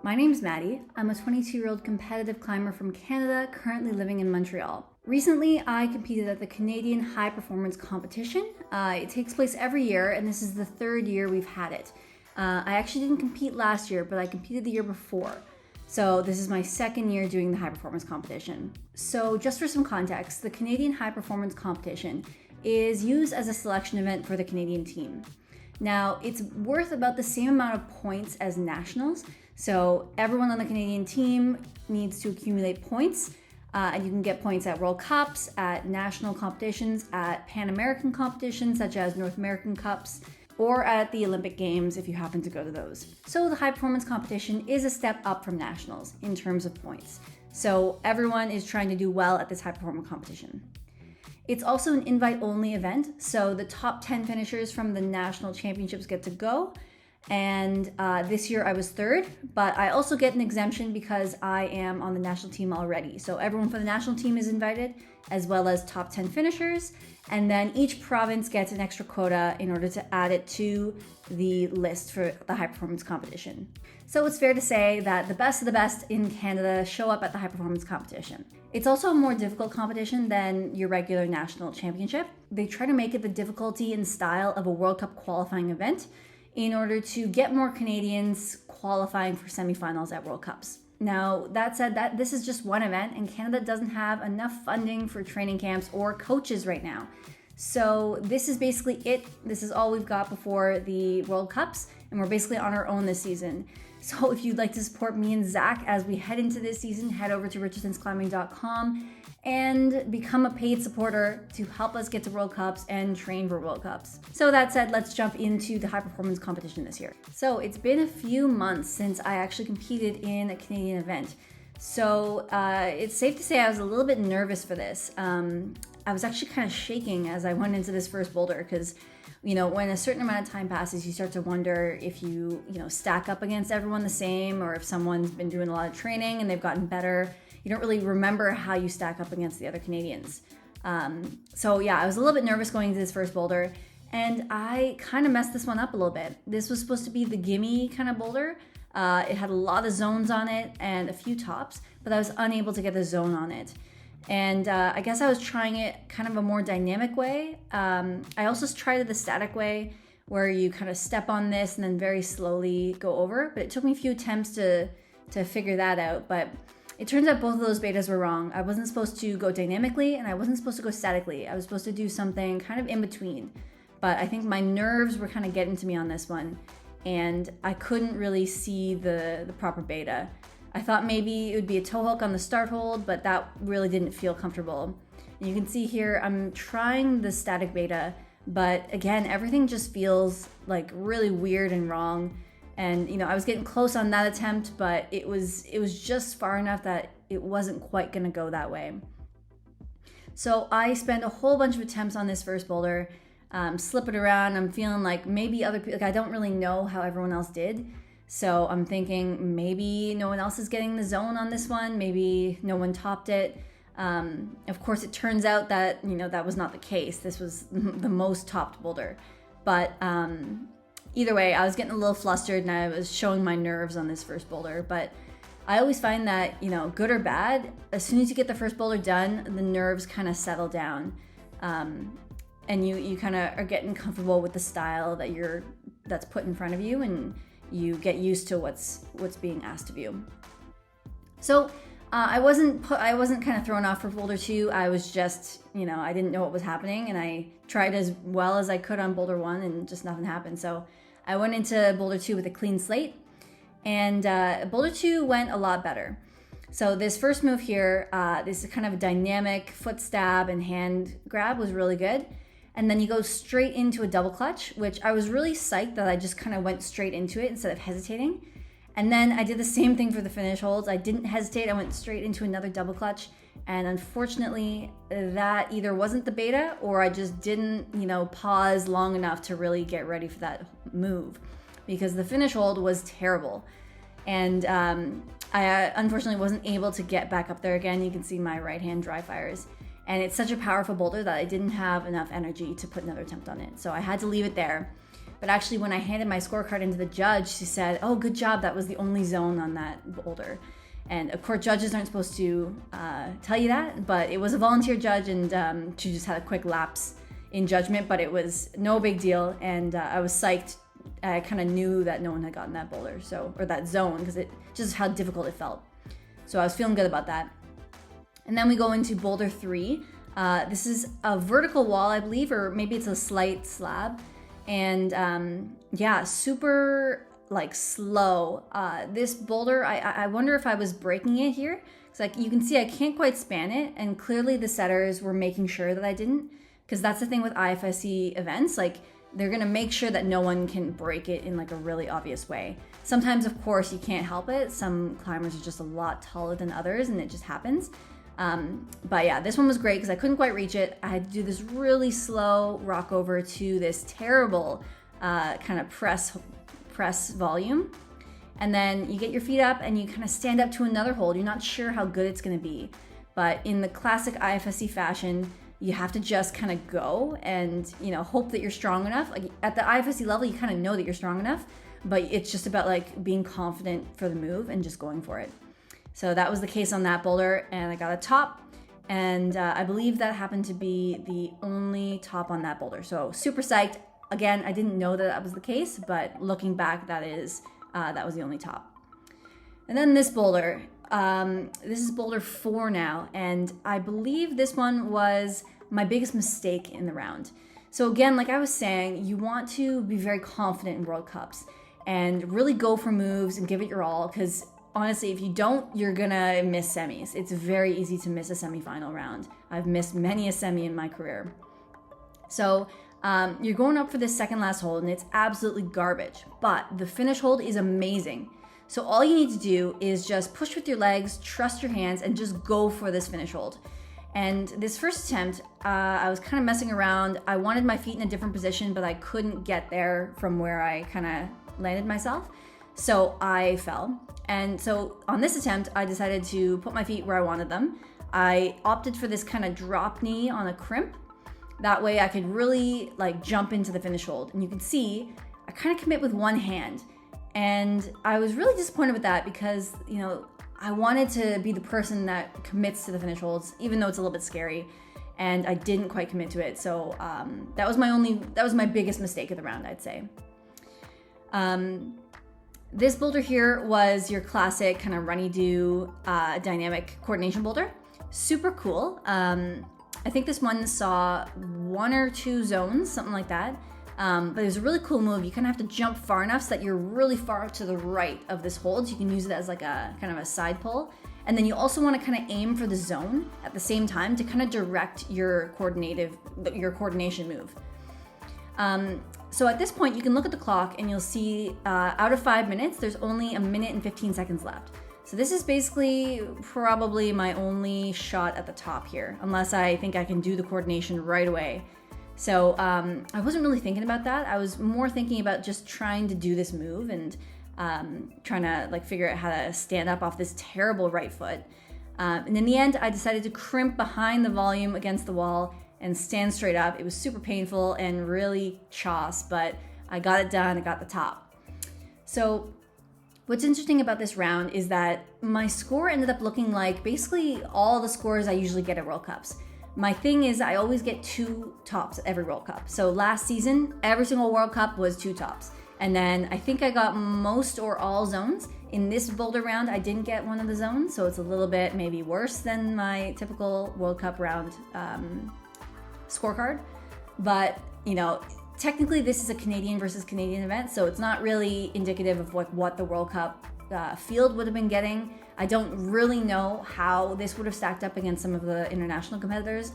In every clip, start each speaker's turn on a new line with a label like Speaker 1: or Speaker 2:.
Speaker 1: My name's Maddie. I'm a 22-year-old competitive climber from Canada, currently living in Montreal. Recently, I competed at the Canadian High Performance Competition. It takes place every year, and this is the third year we've had it. I actually didn't compete last year, but I competed the year before. So this is my second year doing the high performance competition. So just for some context, the Canadian High Performance Competition is used as a selection event for the Canadian team. Now, it's worth about the same amount of points as nationals. So everyone on the Canadian team needs to accumulate points, and you can get points at World Cups, at national competitions, at Pan American competitions such as North American Cups, or at the Olympic Games if you happen to go to those. So the high performance competition is a step up from nationals in terms of points. So everyone is trying to do well at this high performance competition. It's also an invite-only event, so the top 10 finishers from the national championships get to go. And this year I was third, but I also get an exemption because I am on the national team already. So everyone for the national team is invited, as well as top 10 finishers. And then each province gets an extra quota in order to add it to the list for the high performance competition. So it's fair to say that the best of the best in Canada show up at the high performance competition. It's also a more difficult competition than your regular national championship. They try to make it the difficulty and style of a World Cup qualifying event in order to get more Canadians qualifying for semifinals at World Cups. Now, that said, this is just one event, and Canada doesn't have enough funding for training camps or coaches right now. So this is basically it. This is all we've got before the World Cups, and we're basically on our own this season. So if you'd like to support me and Zach as we head into this season, head over to richardsonsclimbing.com and become a paid supporter to help us get to World Cups and train for World Cups. So that said, let's jump into the high performance competition this year. So it's been a few months since I actually competed in a Canadian event. So it's safe to say I was a little bit nervous for this. I was actually kind of shaking as I went into this first boulder because, when a certain amount of time passes, you start to wonder if you stack up against everyone the same, or if someone's been doing a lot of training and they've gotten better. You don't really remember how you stack up against the other Canadians. So yeah, I was a little bit nervous going into this first boulder, and I kind of messed this one up a little bit. This was supposed to be the gimme kind of boulder. It had a lot of zones on it and a few tops, but I was unable to get a zone on it. And I guess I was trying it kind of a more dynamic way. I also tried it the static way, where you kind of step on this and then very slowly go over, but it took me a few attempts to figure that out. But it turns out both of those betas were wrong. I wasn't supposed to go dynamically, and I wasn't supposed to go statically. I was supposed to do something kind of in between. But I think my nerves were kind of getting to me on this one, and I couldn't really see the proper beta. I thought maybe it would be a toe hook on the start hold, but that really didn't feel comfortable. And you can see here, I'm trying the static beta, but again, everything just feels like really weird and wrong. And I was getting close on that attempt, but it was just far enough that it wasn't quite gonna go that way. So I spent a whole bunch of attempts on this first boulder, slipping around. I'm feeling like maybe other people, I don't really know how everyone else did. So I'm thinking maybe no one else is getting the zone on this one. Maybe no one topped it. Of course, it turns out that, that was not the case. This was the most topped boulder. But either way, I was getting a little flustered and I was showing my nerves on this first boulder. But I always find that, good or bad, as soon as you get the first boulder done, the nerves kind of settle down. And you kind of are getting comfortable with the style that's put in front of you, and you get used to what's being asked of you. So I wasn't kind of thrown off for boulder 2. I was just, I didn't know what was happening, and I tried as well as I could on boulder 1, and just nothing happened. So I went into boulder 2 with a clean slate, and boulder 2 went a lot better. So this first move here, this is kind of a dynamic foot stab and hand grab, was really good. And then you go straight into a double clutch, which I was really psyched that I just kind of went straight into it instead of hesitating. And then I did the same thing for the finish holds. I didn't hesitate. I went straight into another double clutch. And unfortunately, that either wasn't the beta, or I just didn't, pause long enough to really get ready for that move, because the finish hold was terrible. And I unfortunately wasn't able to get back up there again. You can see my right hand dry fires. And it's such a powerful boulder that I didn't have enough energy to put another attempt on it. So I had to leave it there. But actually, when I handed my scorecard into the judge, she said, "Oh, good job. That was the only zone on that boulder." And of course, judges aren't supposed to tell you that, but it was a volunteer judge, and she just had a quick lapse in judgment, but it was no big deal. And I was psyched. I kind of knew that no one had gotten that boulder, or that zone, because it just how difficult it felt. So I was feeling good about that. And then we go into boulder 3. This is a vertical wall, I believe, or maybe it's a slight slab. And yeah, super like slow. This boulder, I wonder if I was breaking it here. It's like you can see I can't quite span it, and clearly the setters were making sure that I didn't, because that's the thing with IFSC events, like they're gonna make sure that no one can break it in like a really obvious way. Sometimes, of course, you can't help it. Some climbers are just a lot taller than others, and it just happens. But yeah, this one was great because I couldn't quite reach it. I had to do this really slow rock over to this terrible kind of press volume. And then you get your feet up and you kind of stand up to another hold. You're not sure how good it's going to be. But in the classic IFSC fashion, you have to just kind of go and, hope that you're strong enough. Like at the IFSC level, you kind of know that you're strong enough, but it's just about like being confident for the move and just going for it. So that was the case on that boulder, and I got a top, and I believe that happened to be the only top on that boulder. So super psyched. Again, I didn't know that was the case, but looking back, that was the only top. And then this boulder, this is boulder 4 now, and I believe this one was my biggest mistake in the round. So again, like I was saying, you want to be very confident in World Cups and really go for moves and give it your all, because honestly, if you don't, you're gonna miss semis. It's very easy to miss a semifinal round. I've missed many a semi in my career. So you're going up for this second last hold, and it's absolutely garbage, but the finish hold is amazing. So all you need to do is just push with your legs, trust your hands, and just go for this finish hold. And this first attempt, I was kind of messing around. I wanted my feet in a different position, but I couldn't get there from where I kind of landed myself. So I fell. And so on this attempt, I decided to put my feet where I wanted them. I opted for this kind of drop knee on a crimp. That way I could really like jump into the finish hold. And you can see, I kind of commit with one hand. And I was really disappointed with that because, I wanted to be the person that commits to the finish holds, even though it's a little bit scary. And I didn't quite commit to it. So that was my biggest mistake of the round, I'd say. This boulder here was your classic kind of runny-do dynamic coordination boulder. Super cool. I think this one saw 1 or 2 zones, something like that. But it was a really cool move. You kind of have to jump far enough so that you're really far to the right of this hold. So you can use it as like a kind of a side pull. And then you also want to kind of aim for the zone at the same time to kind of direct your coordination move. So at this point, you can look at the clock and you'll see out of 5 minutes, there's only 1 minute and 15 seconds left. So this is basically probably my only shot at the top here, unless I think I can do the coordination right away. So I wasn't really thinking about that. I was more thinking about just trying to do this move and trying to like figure out how to stand up off this terrible right foot. And in the end, I decided to crimp behind the volume against the wall and stand straight up. It was super painful and really choss, but I got it done. I got the top. So what's interesting about this round is that my score ended up looking like basically all the scores I usually get at World Cups. My thing is I always get 2 tops at every World Cup. So last season, every single World Cup was 2 tops. And then I think I got most or all zones. In this boulder round, I didn't get one of the zones, so it's a little bit maybe worse than my typical World Cup round scorecard. But, technically this is a Canadian versus Canadian event, so it's not really indicative of what the World Cup field would have been getting. I don't really know how this would have stacked up against some of the international competitors.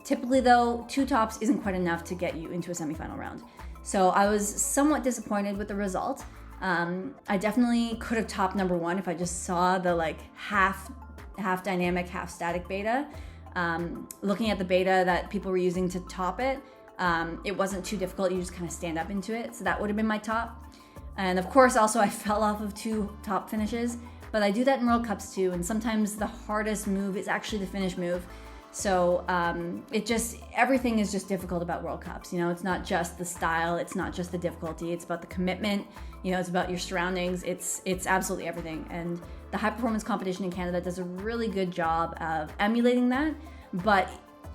Speaker 1: Typically though, 2 tops isn't quite enough to get you into a semifinal round. So I was somewhat disappointed with the result. I definitely could have topped number 1 if I just saw the like half dynamic, half static beta. Looking at the beta that people were using to top it, it wasn't too difficult. You just kind of stand up into it. So that would have been my top. And of course, also I fell off of 2 top finishes, but I do that in World Cups too. And sometimes the hardest move is actually the finish move. So everything is just difficult about World Cups. It's not just the style, it's not just the difficulty, it's about the commitment, it's about your surroundings, it's absolutely everything. And the high performance competition in Canada does a really good job of emulating that, but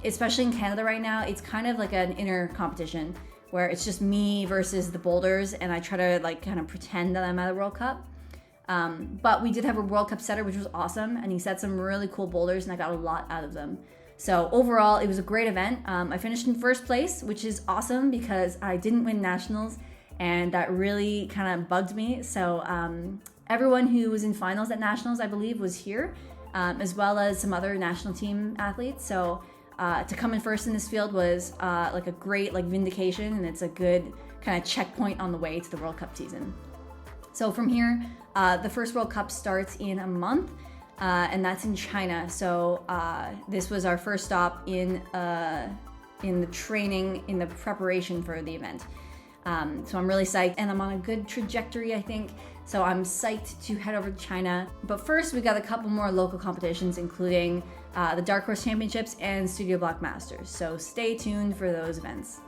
Speaker 1: especially in Canada right now, it's kind of like an inner competition where it's just me versus the boulders, and I try to kind of pretend that I'm at a World Cup. But we did have a World Cup setter, which was awesome, and he set some really cool boulders, and I got a lot out of them. So overall, it was a great event. I finished in first place, which is awesome because I didn't win nationals, and that really kind of bugged me. So everyone who was in finals at nationals, I believe, was here, as well as some other national team athletes. So to come in first in this field was a great vindication, and it's a good kind of checkpoint on the way to the World Cup season. So from here, the first World Cup starts in a month, and that's in China. So this was our first stop in the training, in the preparation for the event. So I'm really psyched, and I'm on a good trajectory, I think. So I'm psyched to head over to China. But first, we got a couple more local competitions, including the Dark Horse Championships and Studio Block Masters. So stay tuned for those events.